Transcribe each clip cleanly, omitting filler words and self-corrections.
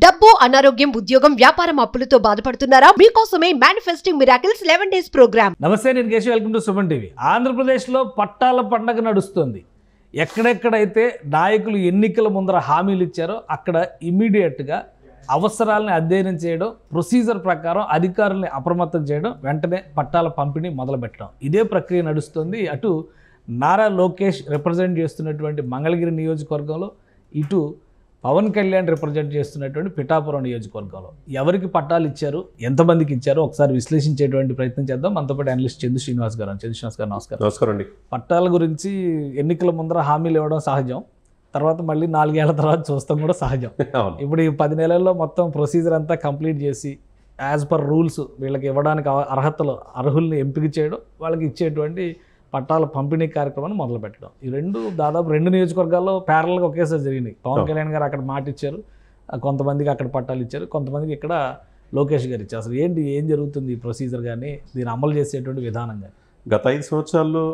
డబ్బు, అనారోగ్యం, ఉద్యోగం, వ్యాపారం అప్పులతో బాధపడుతున్నారా? మీకోసమే మేనిఫెస్టింగ్ మిరాకిల్స్ 11 days ప్రోగ్రామ్. నమస్తే, నేను Keshav. Welcome to Suman TV. ఆంధ్రప్రదేశ్లో పట్టాల పండగ నడుస్తుంది. ఎక్కడెక్కడైతే నాయకులు ఎన్నికల ముందర హామీలు ఇచ్చారో అక్కడ ఇమీడియట్గా అవసరాలని అధ్యయనం చేయడం, ప్రొసీజర్ ప్రకారం అధికారుల్ని అప్రమత్తం చేయడం, వెంటనే పట్టాల పంపిణీ మొదలుపెట్టడం, ఇదే ప్రక్రియ నడుస్తుంది. అటు నారా లోకేష్ రిప్రజెంట్ చేస్తున్నటువంటి మంగళగిరి నియోజకవర్గంలో, ఇటు పవన్ కళ్యాణ్ రిప్రజెంట్ చేస్తున్నటువంటి పిఠాపురం నియోజకవర్గంలో ఎవరికి పట్టాలు ఇచ్చారు, ఎంతమందికి ఇచ్చారో ఒకసారి విశ్లేషించేటువంటి ప్రయత్నం చేద్దాం. మనతో పాటు అనలిస్ట్ చందు శ్రీనివాస్ గారు. చందు శ్రీనివాస్ గారు, నమస్కారం. నమస్కారం అండి. పట్టాల గురించి ఎన్నికల ముందర హామీలు ఇవ్వడం సహజం, తర్వాత మళ్ళీ 4 ఏళ్ల తర్వాత చూస్తాం కూడా సహజం. ఇప్పుడు ఈ 10 నెలల్లో మొత్తం ప్రొసీజర్ అంతా కంప్లీట్ చేసి యాజ్ పర్ రూల్స్ వీళ్ళకి ఇవ్వడానికి అర్హుల్ని ఎంపిక చేయడం, వాళ్ళకి ఇచ్చేటువంటి పట్టాల పంపిణీ కార్యక్రమాన్ని మొదలు పెట్టడం, ఈ దాదాపు 2 నియోజకవర్గాల్లో ప్యారల్గా ఒకేసారి జరిగినాయి. పవన్ కళ్యాణ్ గారు అక్కడ మాట ఇచ్చారు, కొంతమందికి అక్కడ పట్టాలు ఇచ్చారు, కొంతమందికి ఇక్కడ లోకేష్ గారు ఇచ్చారు. అసలు ఏం జరుగుతుంది ఈ ప్రొసీజర్ కానీ, దీన్ని అమలు చేసేటువంటి విధానం కానీ? గత 5 సంవత్సరాల్లో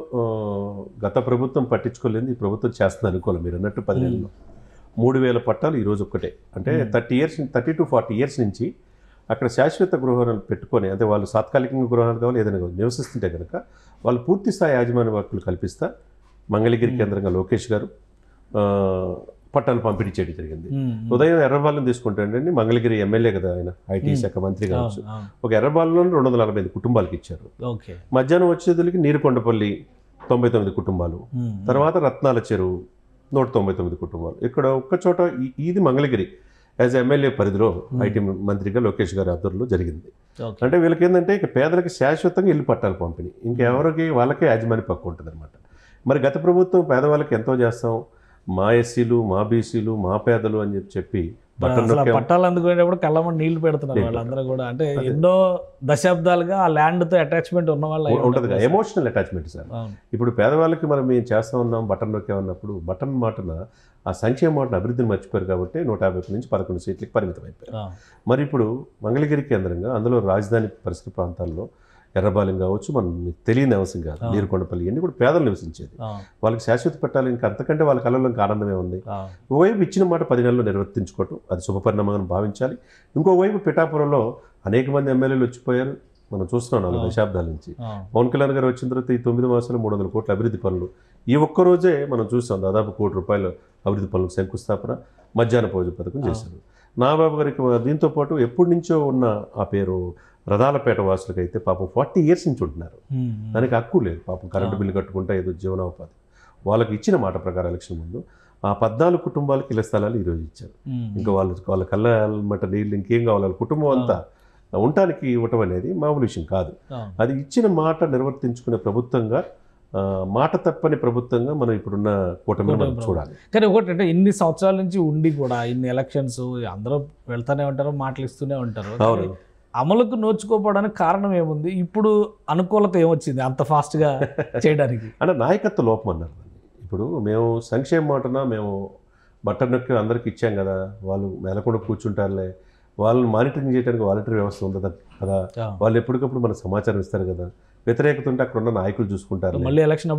గత ప్రభుత్వం పట్టించుకోలేదు, ఈ ప్రభుత్వం చేస్తుంది అనుకోవాలి. మీరు అన్నట్టు 10 నెలల్లో 3000 పట్టాలు ఈరోజు ఒక్కటే. అంటే 30 to 40 years నుంచి అక్కడ శాశ్వత గృహాలు పెట్టుకొని, అంటే వాళ్ళు తాత్కాలికంగా గృహాలు కావాలి ఏదైనా నివసిస్తుంటే కనుక వాళ్ళు పూర్తి స్థాయి యాజమాన్య హక్కులు కల్పిస్తా మంగళగిరి కేంద్రంగా లోకేష్ గారు పట్టాలు పంపిణీ చేయడం జరిగింది. ఉదయం ఎర్రబాలను తీసుకుంటాడండి, మంగళగిరి ఎమ్మెల్యే కదా ఆయన, ఐటీ శాఖ మంత్రి కావచ్చు. ఒక ఎర్రబాలలో 245 కుటుంబాలకు ఇచ్చారు. మధ్యాహ్నం వచ్చేదికి నీరుకొండపల్లి 99 కుటుంబాలు, తర్వాత రత్నాల చెరువు 199 కుటుంబాలు. ఇక్కడ ఒక్కచోట ఇది మంగళగిరి యాజ్ ఎమ్మెల్యే పరిధిలో ఐటీ మంత్రిగా లోకేష్ గారి ఆధ్వర్యంలో జరిగింది. అంటే వీళ్ళకి ఏంటంటే ఇక పేదలకు శాశ్వతంగా ఇల్లు పట్టాలు పంపిణీ, ఇంకెవరికి వాళ్ళకే యాజమాన్య పక్కు ఉంటుంది అనమాట. మరి గత ప్రభుత్వం పేదవాళ్ళకి ఎంతో చేస్తాం, మా ఎస్సీలు, మా బీసీలు, మా పేదలు అని చెప్పి పట్టాలు అందుకునేటప్పుడు కళ్ళమని నీళ్లు పెడుతున్నారు వాళ్ళందరూ కూడా. అంటే ఎన్నో దశాబ్దాలుగా ఆ ల్యాండ్తో అటాచ్మెంట్ ఉన్న వాళ్ళు ఉంటుంది కదా, ఎమోషనల్ అటాచ్మెంట్ సార్. ఇప్పుడు పేదవాళ్ళకి మనం మేము చేస్తూ ఉన్నాం, బటన్ నొక్కామన్నప్పుడు బటన్ మాటన ఆ సంక్షేమ మాటను అభివృద్ధిని మర్చిపోయారు కాబట్టి 150 నుంచి 11 సీట్లకు పరిమితం అయిపోయారు. మరి ఇప్పుడు మంగళగిరి కేంద్రంగా, అందులో రాజధాని పరిసర ప్రాంతాల్లో ఎర్రబాలెం కావచ్చు, మనం తెలియని అవసరం కాదు, నీరుకొండపల్లి, ఇవన్నీ కూడా పేదలు నివసించేది. వాళ్ళకి శాశ్వత పెట్టాలి, ఇంకా అంతకంటే వాళ్ళ కళలో ఇంకా ఆనందమే ఉంది. ఓవైపు ఇచ్చిన మాట 10 నెలల్లో నిర్వర్తించుకోవటం అది శుభపరిణామంగా భావించాలి. ఇంకోవైపు పిఠాపురంలో అనేక మంది ఎమ్మెల్యేలు వచ్చిపోయారు, మనం చూస్తున్నాం 4 దశాబ్దాల నుంచి. పవన్ కళ్యాణ్ గారు వచ్చిన తర్వాత ఈ 9 మాసాలు 300 కోట్ల అభివృద్ధి పనులు, ఈ ఒక్కరోజే మనం చూసాం దాదాపు ₹1 కోటి అభివృద్ధి పనులకు శంకుస్థాపన, మధ్యాహ్న భోజన పథకం చేశారు. నాగబాబు గారికి దీంతో పాటు ఎప్పటి నుంచో ఉన్న ఆ పేరు రథాలపేట వాసులకైతే పాపం 40 years నుంచి ఉంటున్నారు, దానికి హక్కు లేదు. పాపం కరెంటు బిల్లు కట్టుకుంటా ఏదో జీవనోపాధి. వాళ్ళకి ఇచ్చిన మాట ప్రకారం ఎలక్షన్ ముందు ఆ 14 కుటుంబాలకు ఇళ్ల స్థలాలు ఈరోజు ఇచ్చారు. ఇంకా వాళ్ళ కళ్ళ నీళ్ళు ఇంకేం కావాలి, వాళ్ళ కుటుంబం అంతా ఉండటానికి ఇవ్వటం అనేది మామూలు విషయం కాదు. అది ఇచ్చిన మాట నిర్వర్తించుకునే ప్రభుత్వంగా, మాట తప్పని ప్రభుత్వంగా మనం ఇప్పుడున్న కూటమిని మనం చూడాలి. కానీ ఒకటి అంటే ఇన్ని సంవత్సరాల నుంచి ఉండి కూడా ఇన్ని ఎలక్షన్స్ అందరూ వెళ్తూనే ఉంటారు, మాటలు ఇస్తూనే ఉంటారు, అమలుకు నోచుకోపోవడానికి కారణం ఏముంది? ఇప్పుడు అనుకూలత ఏమొచ్చింది అంత ఫాస్ట్గా చేయడానికి? అంటే నాయకత్వ లోపం అన్నారు. ఇప్పుడు మేము సంక్షేమ మాటన మేము బట్టన్ నొక్కి అందరికి ఇచ్చాం కదా, వాళ్ళు మేలకుండా కూర్చుంటారులే, వాళ్ళని మానిటరింగ్ చేయడానికి వాలంటరీ వ్యవస్థ ఉంది కదా, వాళ్ళు ఎప్పటికప్పుడు మనకు సమాచారం ఇస్తారు కదా, వ్యతిరేకత ఉంటే అక్కడ ఉన్న నాయకులు చూసుకుంటారు, మళ్ళీ ఎలక్షన్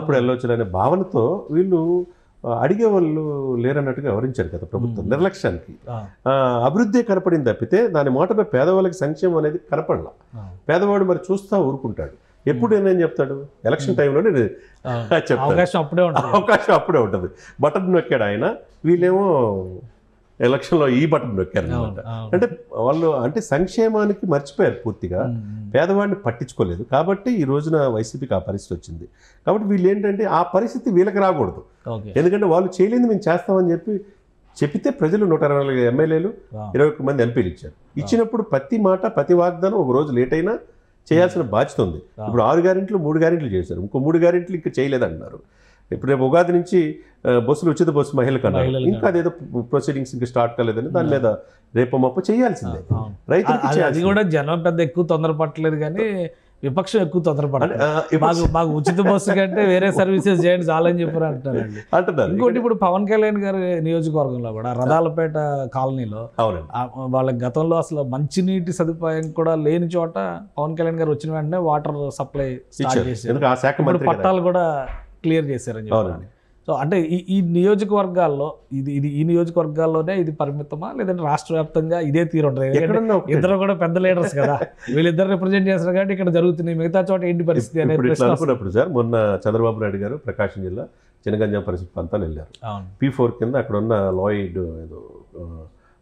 అప్పుడు వెళ్ళొచ్చు అనే భావనతో వీళ్ళు అడిగే వాళ్ళు లేరన్నట్టుగా వివరించారు కదా ప్రభుత్వం. నిర్లక్ష్యానికి అభివృద్ధి కనపడింది తప్పితే దాని మాటపై పేదవాళ్ళకి సంక్షేమం అనేది కనపడలా. పేదవాడు మరి చూస్తా ఊరుకుంటాడు. ఎప్పుడు ఏం చెప్తాడు? ఎలక్షన్ టైంలోనే చెప్తాడు, అవకాశం అప్పుడే ఉంటుంది. బటన్ నొక్కాడు ఆయన, వీళ్ళేమో ఎలక్షన్లో ఈ బటన్ నొక్కారు అనమాట. అంటే వాళ్ళు అంటే సంక్షేమానికి మర్చిపోయారు పూర్తిగా, పేదవాడిని పట్టించుకోలేదు. కాబట్టి ఈ రోజున వైసీపీకి ఆ పరిస్థితి వచ్చింది. కాబట్టి వీళ్ళు ఏంటంటే ఆ పరిస్థితి వీళ్ళకి రాకూడదు, ఎందుకంటే వాళ్ళు చేయలేదు మేము చేస్తామని చెప్తే ప్రజలు 124 ఎమ్మెల్యేలు 21 మంది ఎంపీలు ఇచ్చారు. ఇచ్చినప్పుడు ప్రతి మాట ప్రతి వాగ్దానం ఒక రోజు లేట్ అయినా చేయాల్సిన బాధ్యత ఉంది. ఇప్పుడు 6 గ్యారెంట్లు 3 గ్యారెంట్లు చేశారు, ఇంకో 3 గ్యారెంట్లు ఇంకా చేయలేదంటున్నారు. ఇప్పుడు రేపు ఉగాది నుంచి బస్సులు ఉచిత బస్సు మహిళలకు అన్నారు, ఇంకా అదేదో ప్రొసీడింగ్స్ ఇంకా స్టార్ట్ కాలేదని దాని మీద రేపు మప్పు చేయాల్సిందే. రైతులకి అది కూడా జనం పెద్ద ఎక్కువ తొందరపట్టలేదు, కానీ విపక్షం ఎక్కువ తొందరపడలేదు. మాకు ఉచిత బస్సు కంటే వేరే సర్వీసెస్ చేయండి చాలని చెప్పారు అంటున్నారు. ఇంకోటి ఇప్పుడు పవన్ కళ్యాణ్ గారి నియోజకవర్గంలో కూడా రథాలపేట కాలనీలో వాళ్ళ గతంలో అసలు మంచినీటి సదుపాయం కూడా లేని చోట పవన్ కళ్యాణ్ గారు వచ్చిన వెంటనే వాటర్ సప్లై స్టార్ట్ చేశారు, పట్టాలు కూడా క్లియర్ చేశారని చెప్పారు. సో అంటే ఈ నియోజకవర్గాల్లో ఈ నియోజకవర్గాల్లోనే ఇది పరిమితమా, లేదంటే రాష్ట్ర వ్యాప్తంగా ఇదే తీరు ఉంటుంది? ఇద్దరు కూడా పెద్ద లీడర్స్ కదా, వీళ్ళిద్దరు రిప్రజెంట్ చేస్తారు కాబట్టి ఇక్కడ జరుగుతున్నాయి, మిగతా చోట ఏంటి పరిస్థితి అనేది అనుకున్నప్పుడు సార్ మొన్న చంద్రబాబు నాయుడు గారు ప్రకాశం జిల్లా చినగంజాం పరిస్థితి ప్రాంతాలు వెళ్ళారు. P4 కింద అక్కడ ఉన్న లాయిడ్ ఏదో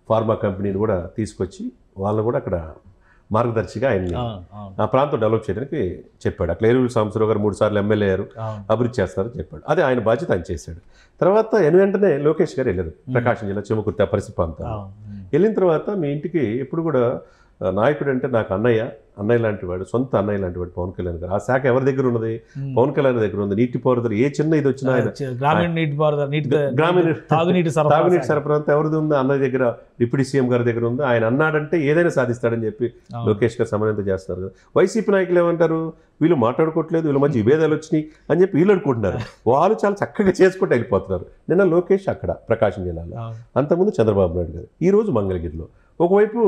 ఫార్మా కంపెనీని కూడా తీసుకొచ్చి వాళ్ళు కూడా అక్కడ మార్గదర్శిగా ఆయన ఆ ప్రాంతం డెవలప్ చేయడానికి చెప్పాడు. అట్లా ఏలూరు సాంబశివరావు గారు 3 సార్లు ఎమ్మెల్యే అయ్యారు, అభివృద్ధి చేస్తారని చెప్పాడు. అదే ఆయన బాధ్యత ఆయన చేశాడు. తర్వాత వెంటనే లోకేష్ గారు వెళ్ళారు ప్రకాశం జిల్లా చిమ్మకుర్తి ఆ పరిస్థితి ప్రాంతాలు. వెళ్ళిన తర్వాత మీ ఇంటికి ఎప్పుడు కూడా నాయకుడు అంటే నాకు అన్నయ్య లాంటి వాడు, సొంత అన్నయ్య లాంటి వాడు పవన్ కళ్యాణ్ గారు. ఆ శాఖ ఎవరి దగ్గర ఉన్నది? పవన్ కళ్యాణ్ దగ్గర ఉంది. నీటిపారుదల ఏ చిన్న ఇది వచ్చినా గ్రామీణ తాగునీటి సరఫరా అంతా ఎవరిది ఉంది? అన్నయ్య దగ్గర, డిప్యూటీ సీఎం గారి దగ్గర ఉంది. ఆయన అన్నాడంటే ఏదైనా సాధిస్తాడని చెప్పి లోకేష్ గారు సమన్వయం చేస్తున్నారు కదా. వైసీపీ నాయకులు ఏమంటారు? వీళ్ళు మాట్లాడుకోవట్లేదు, వీళ్ళ మధ్య విభేదాలు వచ్చినాయి అని చెప్పి వీళ్ళు అనుకుంటున్నారు. వాళ్ళు చాలా చక్కగా చేసుకుంటూ వెళ్ళిపోతున్నారు. నిన్న లోకేష్ అక్కడ ప్రకాశం జిల్లాలో, అంతకుముందు చంద్రబాబు నాయుడు గారు, ఈ రోజు మంగళగిరిలో. ఒకవైపు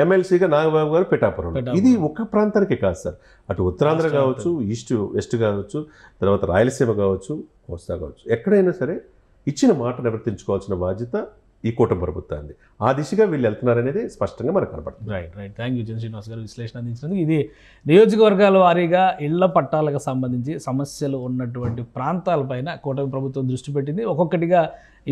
ఎమ్మెల్సీగా నాగబాబు గారు పిఠాపురం. ఇది ఒక్క ప్రాంతానికి కాదు సార్, అటు ఉత్తరాంధ్ర కావచ్చు, ఈస్ట్ వెస్ట్ కావచ్చు, తర్వాత రాయలసీమ కావచ్చు, కోస్తా కావచ్చు, ఎక్కడైనా సరే ఇచ్చిన మాట నివర్తించుకోవాల్సిన బాధ్యత ఈ కూటమి ప్రభుత్వాన్ని. ఆ దిశగా వీళ్ళు వెళ్తున్నారనేది స్పష్టంగా మనకు కనపడుతుంది. రైట్. థ్యాంక్ యూ శ్రీనివాస్ గారు విశ్లేషణ అందించినందుకు. ఇది నియోజకవర్గాల వారీగా ఇళ్ల పట్టాలకు సంబంధించి సమస్యలు ఉన్నటువంటి ప్రాంతాలపైన కూటమి ప్రభుత్వం దృష్టి పెట్టింది. ఒక్కొక్కటిగా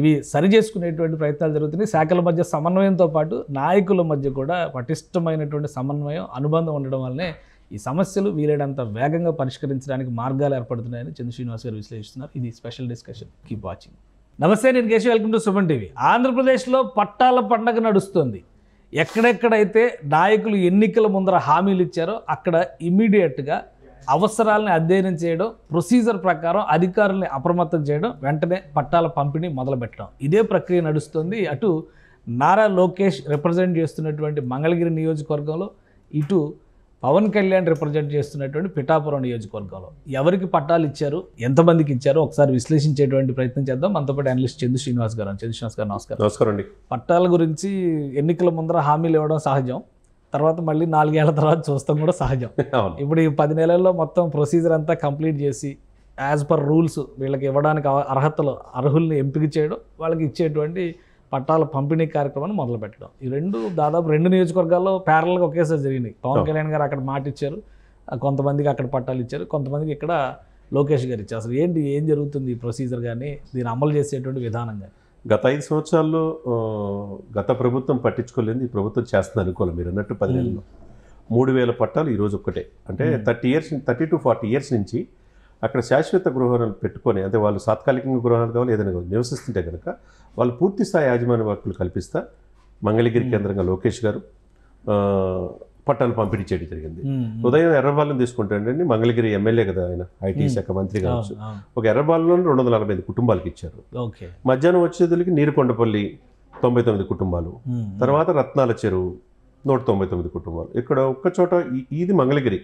ఇవి సరి చేసుకునేటువంటి ప్రయత్నాలు జరుగుతున్నాయి. శాఖల మధ్య సమన్వయంతో పాటు నాయకుల మధ్య కూడా పటిష్టమైనటువంటి సమన్వయం, అనుబంధం ఉండడం వల్లనే ఈ సమస్యలు వీలైనంత వేగంగా పరిష్కరించడానికి మార్గాలు ఏర్పడుతున్నాయని చంద్ర శ్రీనివాస్ గారు విశ్లేషిస్తున్నారు. ఇది స్పెషల్ డిస్కషన్. Keep watching. నమస్తే, నేను Keshav. Welcome to Suman TV. ఆంధ్రప్రదేశ్లో పట్టాల పండగ నడుస్తుంది. ఎక్కడెక్కడైతే నాయకులు ఎన్నికల ముందర హామీలు ఇచ్చారో అక్కడ ఇమీడియట్గా అవసరాలని అధ్యయనం చేయడం, ప్రొసీజర్ ప్రకారం అధికారుల్ని అప్రమత్తం చేయడం, వెంటనే పట్టాల పంపిణీ మొదలుపెట్టడం, ఇదే ప్రక్రియ నడుస్తుంది. అటు నారా లోకేష్ రిప్రజెంట్ చేస్తున్నటువంటి మంగళగిరి నియోజకవర్గంలో, ఇటు పవన్ కళ్యాణ్ రిప్రజెంట్ చేస్తున్నటువంటి పిఠాపురం నియోజకవర్గంలో ఎవరికి పట్టాలు ఇచ్చారు, ఎంతమందికి ఇచ్చారో ఒకసారి విశ్లేషించేటువంటి ప్రయత్నం చేద్దాం. మనతో పాటు అనలిస్ట్ చంద్ర శ్రీనివాస్ గారు. చంద్ర శ్రీనివాస్ గారు నమస్కారం. నమస్కారం అండి. పట్టాల గురించి ఎన్నికల ముందర హామీలు ఇవ్వడం సహజం, తర్వాత మళ్ళీ 4 ఏళ్ల తర్వాత చూస్తాం కూడా సహజం. ఇప్పుడు ఈ 10 నెలల్లో మొత్తం ప్రొసీజర్ అంతా కంప్లీట్ చేసి యాజ్ పర్ రూల్స్ వీళ్ళకి ఇవ్వడానికి అర్హుల్ని ఎంపిక చేయడం, వాళ్ళకి ఇచ్చేటువంటి పట్టాల పంపిణీ కార్యక్రమాన్ని మొదలుపెట్టడం, ఈ దాదాపు 2 నియోజకవర్గాల్లో ప్యారల్గా ఒకేసారి జరిగినాయి. పవన్ కళ్యాణ్ గారు అక్కడ మాట ఇచ్చారు, కొంతమందికి అక్కడ పట్టాలు ఇచ్చారు, కొంతమందికి ఇక్కడ లోకేష్ గారు ఇచ్చారు. అసలు ఏం జరుగుతుంది ఈ ప్రొసీజర్ కానీ, దీన్ని అమలు చేసేటువంటి విధానం కానీ? గత 5 సంవత్సరాల్లో గత ప్రభుత్వం పట్టించుకోలేదు, ఈ ప్రభుత్వం చేస్తుంది అనుకోవాలి. మీరు అన్నట్టు 10 నెలల్లో 3000 పట్టాలు ఈరోజు ఒక్కటే. అంటే 30 to 40 ఇయర్స్ నుంచి అక్కడ శాశ్వత గృహాలు పెట్టుకొని, అంటే వాళ్ళు తాత్కాలికంగా గృహాలు కావాలి ఏదైనా నివసిస్తుంటే కనుక వాళ్ళు పూర్తి స్థాయి యాజమాన్య హక్కులు కల్పిస్తా మంగళగిరి కేంద్రంగా లోకేష్ గారు పట్టాలు పంపిణీ చేయడం జరిగింది. ఉదయం ఎర్రబాలను తీసుకుంటాడండి, మంగళగిరి ఎమ్మెల్యే కదా ఆయన, ఐటీ శాఖ మంత్రి కావచ్చు, ఒక ఎర్రబాలలో 245 కుటుంబాలకు ఇచ్చారు. మధ్యాహ్నం వచ్చేదికి నీరుకొండపల్లి 99 కుటుంబాలు, తర్వాత రత్నాల చెరువు 199 కుటుంబాలు. ఇక్కడ ఒక్క చోట ఇది మంగళగిరి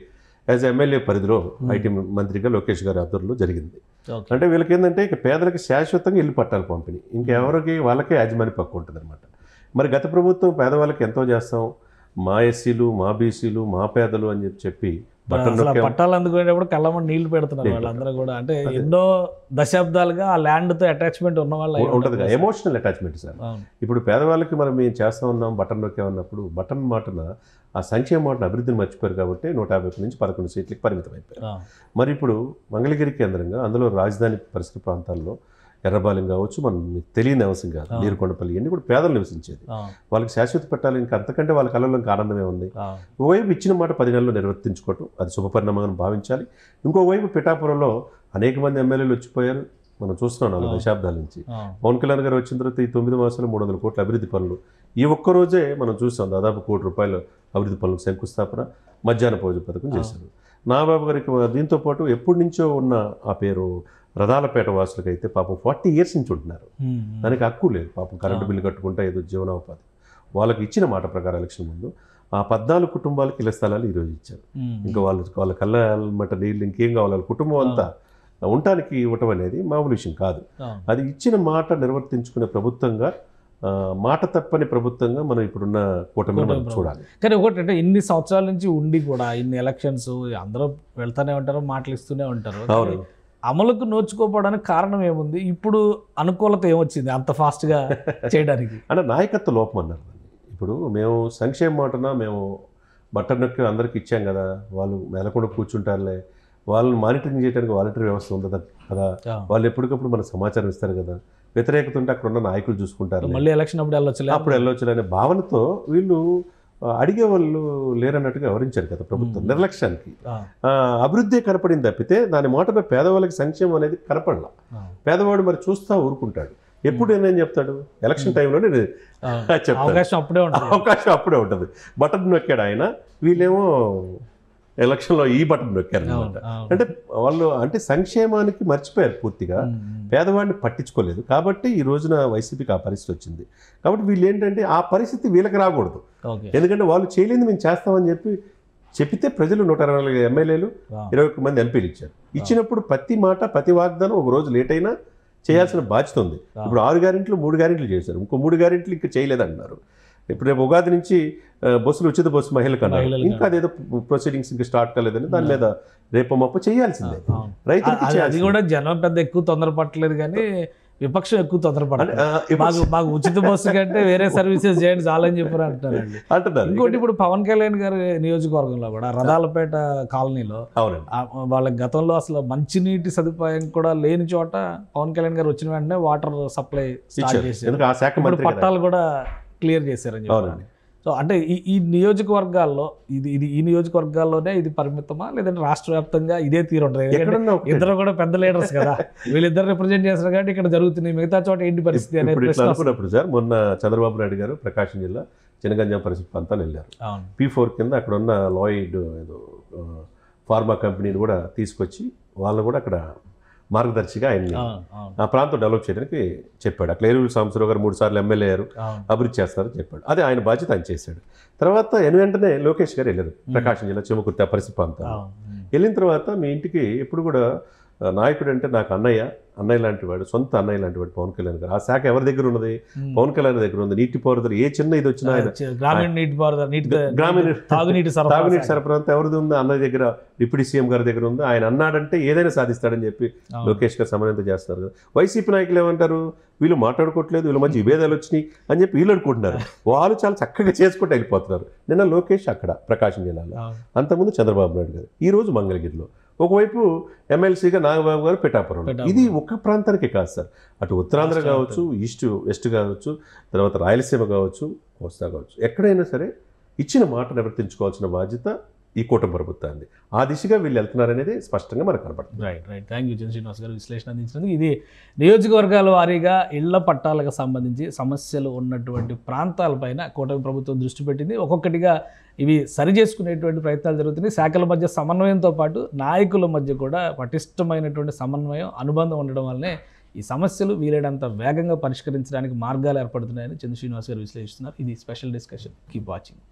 యాజ్ ఎమ్మెల్యే పరిధిలో ఐటీ మంత్రిగా లోకేష్ గారి ఆధ్వర్యంలో జరిగింది. అంటే వీళ్ళకి ఏంటంటే ఇక పేదలకు శాశ్వతంగా ఇల్లు పట్టాలు పంపిణీ, ఇంకెవరికి వాళ్ళకే యాజమాన్య పక్కు ఉంటుంది అనమాట. మరి గత ప్రభుత్వం పేదవాళ్ళకి ఎంతో చేస్తాం, మా ఎస్సీలు, మా బీసీలు, మా పేదలు అని చెప్పి పట్టాలు అందుకునేటప్పుడు కళ్ళమని నీళ్లు పెడుతున్నారు వాళ్ళందరూ కూడా. అంటే ఎన్నో దశాబ్దాలుగా ఆ ల్యాండ్తో అటాచ్మెంట్ ఉన్న వాళ్ళు ఉంటుంది కదా, ఎమోషనల్ అటాచ్మెంట్ సార్. ఇప్పుడు పేదవాళ్ళకి మేము చేస్తూ ఉన్నాం బటన్ నొక్కేమన్నప్పుడు బటన్ మాటన ఆ సంక్షేమ మాటను అభివృద్ధిని మర్చిపోయారు కాబట్టి 150 నుంచి 11 సీట్లకి పరిమితం అయిపోయారు. మరి ఇప్పుడు మంగళగిరి కేంద్రంగా, అందులో రాజధాని పరిసర ప్రాంతాల్లో ఎర్రబాలెం కావచ్చు, మనం తెలియని అవసరం కాదు, నీరుకొండపల్లి, ఇవన్నీ కూడా పేదలు నివసించేది. వాళ్ళకి శాశ్వత పట్టాలు ఇంకా అంతకంటే వాళ్ళ కళలో ఇంకా ఆనందమే ఉంది. ఓవైపు ఇచ్చిన మాట 10 నెలల్లో నిర్వర్తించుకోవటం అది శుభపరిణామంగా భావించాలి. ఇంకోవైపు పిఠాపురంలో అనేక మంది ఎమ్మెల్యేలు వచ్చిపోయారు, మనం చూస్తున్నాం 4 దశాబ్దాల నుంచి. పవన్ కళ్యాణ్ గారు వచ్చిన తర్వాత ఈ 9 మాసాలు 300 కోట్ల అభివృద్ధి పనులు, ఈ ఒక్కరోజే మనం చూసాం దాదాపు ₹1 కోటి అభివృద్ధి పనులకు శంకుస్థాపన, మధ్యాహ్న భోజన పథకం చేశారు. నాగబాబు గారికి దీంతో పాటు ఎప్పటి నుంచో ఉన్న ఆ పేరు రథాలపేట వాసులకి అయితే పాపం 40 ఇయర్స్ నుంచి ఉంటున్నారు, దానికి హక్కు లేదు. పాపం కరెంటు బిల్లు కట్టుకుంటా ఏదో జీవనోపాధి. వాళ్ళకి ఇచ్చిన మాట ప్రకారం ఎలక్షన్ ముందు ఆ 14 కుటుంబాలకు ఇళ్ల స్థలాలు ఈరోజు ఇచ్చారు. ఇంకా వాళ్ళ కళ్ళ నీళ్ళు ఇంకేం కావాలి, వాళ్ళ కుటుంబం అంతా ఉండటానికి ఇవ్వటం అనేది మామూలు విషయం కాదు. అది ఇచ్చిన మాట నిర్వర్తించుకునే ప్రభుత్వంగా, మాట తప్పని ప్రభుత్వంగా మనం ఇప్పుడున్న కూటమి చూడాలి. కానీ ఒకటి అంటే ఇన్ని సంవత్సరాల నుంచి ఉండి కూడా ఇన్ని ఎలక్షన్స్ అందరూ వెళ్తూనే ఉంటారు, మాటలు ఇస్తూనే ఉంటారు. అమలుకు నోచుకోపోవడానికి కారణం ఏముంది? ఇప్పుడు అనుకూలత ఏమొచ్చింది అంత ఫాస్ట్గా చేయడానికి? అంటే నాయకత్వ లోపం అన్నారు దాన్ని. ఇప్పుడు మేము సంక్షేమ మాటన మేము బట్టన్ నొక్కి అందరికి ఇచ్చాం కదా, వాళ్ళు మెలకుండా కూర్చుంటారులే, వాళ్ళని మానిటరింగ్ చేయడానికి వాలంటరీ వ్యవస్థ ఉంది కదా, వాళ్ళు ఎప్పటికప్పుడు మనకు సమాచారం ఇస్తారు కదా, వ్యతిరేకత ఉంటే అక్కడ ఉన్న నాయకులు చూసుకుంటారు, మళ్ళీ ఎలక్షన్ అప్పుడు వెళ్ళొచ్చు అనే భావనతో వీళ్ళు అడిగే వాళ్ళు లేరన్నట్టుగా వివరించారు కదా ప్రభుత్వం. నిర్లక్ష్యానికి అభివృద్ధి కనపడింది తప్పితే దాని మాటపై పేదవాళ్ళకి సంక్షేమం అనేది కనపడలా. పేదవాడు మరి చూస్తా ఊరుకుంటాడు. ఎప్పుడు ఏమని చెప్తాడు? ఎలక్షన్ టైంలోనే చెప్తాడు, అవకాశం అప్పుడే ఉంటుంది. బటన్ నొక్కాడు ఆయన, వీళ్ళేమో ఎలక్షన్లో ఈ బటన్ నొక్కారు అనమాట. అంటే వాళ్ళు అంటే సంక్షేమానికి మర్చిపోయారు పూర్తిగా, పేదవాడిని పట్టించుకోలేదు. కాబట్టి ఈ రోజున వైసీపీకి ఆ పరిస్థితి వచ్చింది. కాబట్టి వీళ్ళు ఏంటంటే ఆ పరిస్థితి వీళ్ళకి రాకూడదు. ఎందుకంటే వాళ్ళు చేయలేదు మేము చేస్తామని చెప్తే ప్రజలు 124 ఎమ్మెల్యేలు 21 మంది ఎంపీలు ఇచ్చారు. ఇచ్చినప్పుడు ప్రతి మాట ప్రతి వాగ్దానం ఒక రోజు లేట్ అయినా చేయాల్సిన బాధ్యత ఉంది. ఇప్పుడు 6 గ్యారెంట్లు 3 గ్యారెంట్లు చేశారు, ఇంకో 3 గ్యారెంట్లు ఇంకా చేయలేదంటున్నారు. ఇప్పుడు రేపు ఉగాది నుంచి బస్సులు ఉచిత బస్సు మహిళలకు అన్నారు, ఇంకా అదేదో ప్రొసీడింగ్స్ ఇంకా స్టార్ట్ కాలేదని దాని మీద రేపు మొప్ప చేయాల్సిందే. రైతులకి అది కూడా జనం పెద్ద ఎక్కువ తొందరపట్టలేదు, కానీ విపక్షం ఎక్కువ తొందరపడలేదు. మాకు ఉచిత బస్సు కంటే వేరే సర్వీసెస్ చేయండి చాలని చెప్పారు అంటున్నారు. ఇంకోటి ఇప్పుడు పవన్ కళ్యాణ్ గారి నియోజకవర్గంలో కూడా రథాలపేట కాలనీలో వాళ్ళ గతంలో అసలు మంచినీటి సదుపాయం కూడా లేని చోట పవన్ కళ్యాణ్ గారు వచ్చిన వెంటనే వాటర్ సప్లై స్టార్ట్ చేశారు, పట్టాలు కూడా క్లియర్ చేశారని చెప్పారు. సో అంటే ఈ నియోజకవర్గాల్లో ఈ నియోజకవర్గాల్లోనే ఇది పరిమితమా, లేదంటే రాష్ట్ర వ్యాప్తంగా ఇదే తీరు ఉంటుంది? ఇద్దరు కూడా పెద్ద లీడర్స్ కదా, వీళ్ళిద్దరు రిప్రజెంట్ చేస్తారు కాబట్టి ఇక్కడ జరుగుతుంది, మిగతా చోట ఏంటి పరిస్థితి అనేది అనుకున్నప్పుడు సార్ మొన్న చంద్రబాబు నాయుడు గారు ప్రకాశం జిల్లా చినగంజాం పరిస్థితి ప్రాంతాలు వెళ్ళారు. P4 కింద అక్కడ ఉన్న లాయిడ్ ఏదో ఫార్మా కంపెనీని కూడా తీసుకొచ్చి వాళ్ళు కూడా అక్కడ మార్గదర్శిగా ఆయన్ని ఆ ప్రాంతం డెవలప్ చేయడానికి చెప్పాడు. అట్లా ఏలూరు సాంబశివరావు గారు 3 సార్లు ఎమ్మెల్యే అయ్యారు, అభివృద్ధి చేస్తారని చెప్పాడు. అదే ఆయన బాధ్యత ఆయన చేశాడు. తర్వాత వెంటనే లోకేష్ గారు వెళ్ళారు ప్రకాశం జిల్లా చిమ్మకుర్తి ఆ పరిస్థితి ప్రాంతాలు. వెళ్ళిన తర్వాత మీ ఇంటికి ఎప్పుడు కూడా నాయకుడు అంటే నాకు అన్నయ్య లాంటి వాడు, సొంత అన్నయ్య లాంటి వాడు పవన్ కళ్యాణ్ గారు. ఆ శాఖ ఎవరి దగ్గర ఉన్నది? పవన్ కళ్యాణ్ దగ్గర ఉంది. నీటి పారుదల ఏ చిన్న ఇది వచ్చినా గ్రామీణ తాగునీటి సరఫరా అంతా ఎవరిది ఉంది? అన్నయ్య దగ్గర, డిప్యూటీ సీఎం గారి దగ్గర ఉంది. ఆయన అన్నాడంటే ఏదైనా సాధిస్తాడని చెప్పి లోకేష్ గారు సమన్వయం చేస్తున్నారు కదా. వైసీపీ నాయకులు ఏమంటారు? వీళ్ళు మాట్లాడుకోవట్లేదు, వీళ్ళ మధ్య విభేదాలు వచ్చినాయి అని చెప్పి వీళ్ళు అనుకుంటున్నారు. వాళ్ళు చాలా చక్కగా చేసుకుంటూ వెళ్ళిపోతున్నారు. నిన్న లోకేష్ అక్కడ ప్రకాశం జిల్లాలో, అంతకుముందు చంద్రబాబు నాయుడు గారు, ఈ రోజు మంగళగిరిలో, ఒకవైపు ఎమ్మెల్సీగా నాగబాబు గారు పిఠాపురం. ఇది ఒక్క ప్రాంతానికి కాదు సార్, అటు ఉత్తరాంధ్ర కావచ్చు, వెస్ట్ కావచ్చు, తర్వాత రాయలసీమ కావచ్చు, కోస్తా కావచ్చు, ఎక్కడైనా సరే ఇచ్చిన మాట నివర్తించుకోవాల్సిన బాధ్యత ఈ కూటమి ప్రభుత్వాన్ని. ఆ దిశగా వీళ్ళు వెళ్తున్నారనేది స్పష్టంగా మనకు కనపడుతుంది. రైట్. థ్యాంక్ యూ శ్రీనివాస్ గారు విశ్లేషణ అందించినందుకు. ఇది నియోజకవర్గాల వారీగా ఇళ్ల పట్టాలకు సంబంధించి సమస్యలు ఉన్నటువంటి ప్రాంతాలపైన కూటమి ప్రభుత్వం దృష్టి పెట్టింది. ఒక్కొక్కటిగా ఇవి సరి చేసుకునేటువంటి ప్రయత్నాలు జరుగుతున్నాయి. శాఖల మధ్య సమన్వయంతో పాటు నాయకుల మధ్య కూడా పటిష్టమైనటువంటి సమన్వయం, అనుబంధం ఉండడం వల్లనే ఈ సమస్యలు వీలైనంత వేగంగా పరిష్కరించడానికి మార్గాలు ఏర్పడుతున్నాయని చంద్ర శ్రీనివాస్ గారు విశ్లేషిస్తున్నారు. ఇది స్పెషల్ డిస్కషన్. Keep watching.